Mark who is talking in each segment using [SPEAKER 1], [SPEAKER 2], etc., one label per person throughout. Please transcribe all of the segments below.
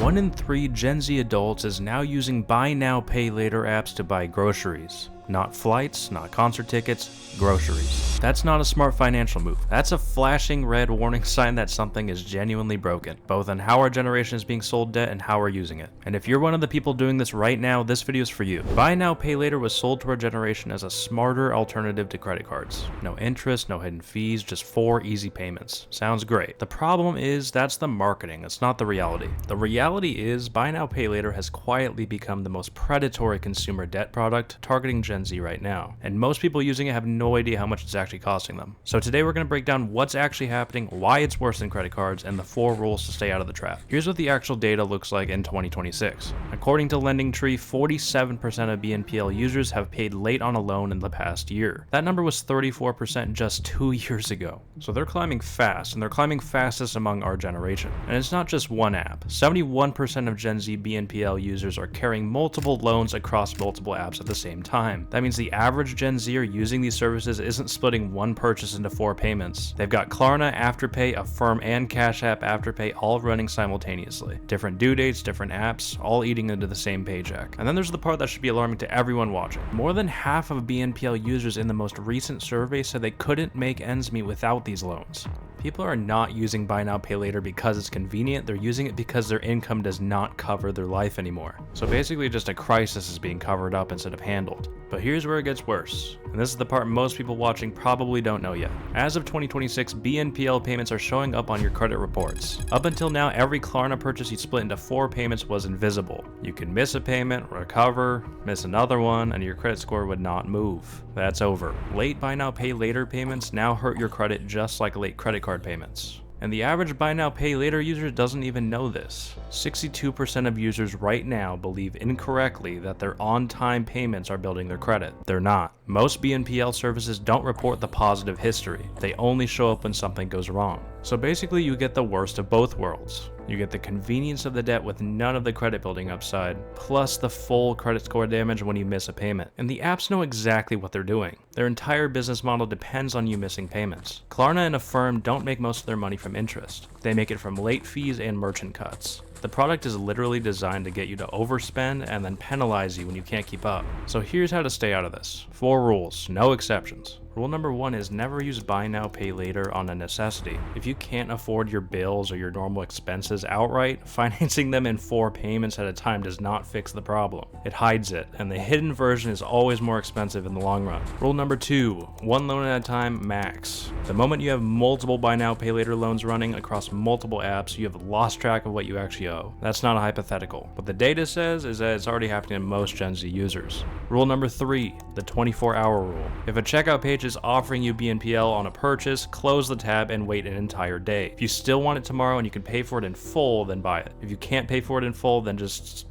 [SPEAKER 1] 1 in 3 Gen Z adults is now using buy now, pay later apps to buy groceries. Not flights, not concert tickets, groceries. That's not a smart financial move. That's a flashing red warning sign that something is genuinely broken, both on how our generation is being sold debt and how we're using it. And if you're one of the people doing this right now, this video is for you. Buy now, pay later was sold to our generation as a smarter alternative to credit cards. No interest, no hidden fees, just 4 easy payments. Sounds great. The problem is that's the marketing, it's not the reality. The reality is buy now, pay later has quietly become the most predatory consumer debt product, targeting Gen Z right now, and most people using it have no idea how much it's actually costing them. So today we're going to break down what's actually happening, why it's worse than credit cards, and the 4 rules to stay out of the trap. Here's what the actual data looks like in 2026. According to LendingTree, 47% of BNPL users have paid late on a loan in the past year. That number was 34% just 2 years ago. So they're climbing fast, and they're climbing fastest among our generation. And it's not just one app. 71% of Gen Z BNPL users are carrying multiple loans across multiple apps at the same time. That means the average Gen Zer using these services isn't splitting one purchase into 4 payments. They've got Klarna, Afterpay, Affirm, and Cash App Afterpay all running simultaneously. Different due dates, different apps, all eating into the same paycheck. And then there's the part that should be alarming to everyone watching. More than half of BNPL users in the most recent survey said they couldn't make ends meet without these loans. People are not using buy now, pay later because it's convenient, they're using it because their income does not cover their life anymore. So basically just a crisis is being covered up instead of handled. But here's where it gets worse, and this is the part most people watching probably don't know yet. As of 2026, BNPL payments are showing up on your credit reports. Up until now, every Klarna purchase you split into 4 payments was invisible. You could miss a payment, recover, miss another one, and your credit score would not move. That's over. Late buy now, pay later payments now hurt your credit just like late credit card payments. And the average buy now, pay later user doesn't even know this. 62% of users right now believe incorrectly that their on-time payments are building their credit. They're not. Most BNPL services don't report the positive history. They only show up when something goes wrong. So basically you get the worst of both worlds. You get the convenience of the debt with none of the credit building upside, plus the full credit score damage when you miss a payment. And the apps know exactly what they're doing. Their entire business model depends on you missing payments. Klarna and Affirm don't make most of their money from interest. They make it from late fees and merchant cuts. The product is literally designed to get you to overspend and then penalize you when you can't keep up. So here's how to stay out of this. 4 rules, no exceptions. Rule number 1 is never use buy now, pay later on a necessity. If you can't afford your bills or your normal expenses outright, financing them in 4 payments at a time does not fix the problem. It hides it, and the hidden version is always more expensive in the long run. Rule number 2, 1 loan at a time max. The moment you have multiple buy now, pay later loans running across multiple apps, you have lost track of what you actually owe. That's not a hypothetical. What the data says is that it's already happening to most Gen Z users. Rule number 3, the 24-hour rule. If a checkout page is offering you BNPL on a purchase, close the tab and wait an entire day. If you still want it tomorrow and you can pay for it in full, then buy it. If you can't pay for it in full, then just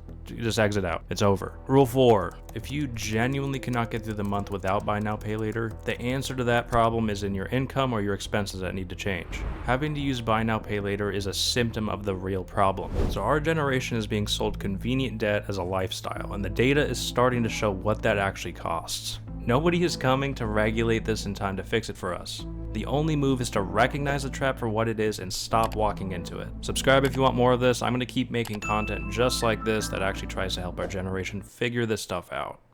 [SPEAKER 1] exit out. It's over. Rule 4, if you genuinely cannot get through the month without buy now, pay later, the answer to that problem is in your income or your expenses that need to change. Having to use buy now, pay later is a symptom of the real problem. So our generation is being sold convenient debt as a lifestyle, and the data is starting to show what that actually costs. Nobody is coming to regulate this in time to fix it for us. The only move is to recognize the trap for what it is and stop walking into it. Subscribe if you want more of this. I'm going to keep making content just like this that actually tries to help our generation figure this stuff out.